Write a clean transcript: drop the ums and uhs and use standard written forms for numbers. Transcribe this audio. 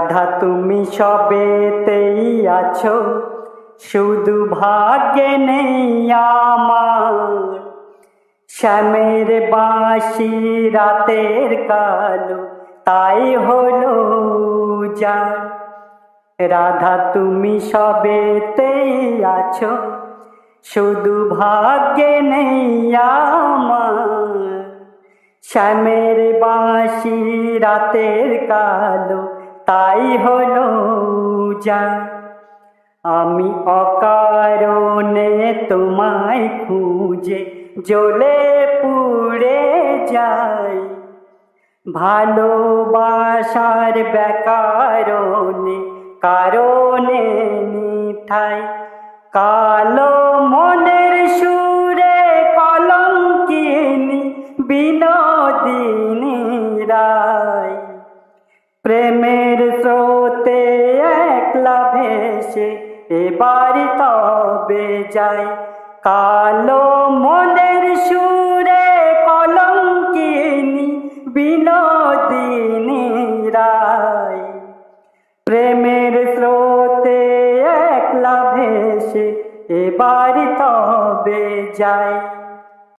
রাধা তুমি সবেতেই আছো, শুধু ভাগ্যে নেই আমার। শ্যামের বাঁশি রাতের কালো, তাই হলো যার। রাধা তুমি সবেতেই আছো, শুধু ভাগ্যে নেই আমার। শ্যামের বাঁশি রাতের কালো, তাই হলো যার। আমি অকারণে তোমায় খুঁজে জ্বলে পুড়ে যাই, ভালোবাসার বেকারণে কারণে নিঠাই। কালো মনের সুরে কলঙ্কিনী বিনোদিনী রায়, প্রেমের স্রোতে একলা ভেসে এবার তবে যাই। কালো মনের সুরে কলঙ্কিনী বিনোদিনী রায়, প্রেমের স্রোতে একলা ভেসে এবার তবে যাই।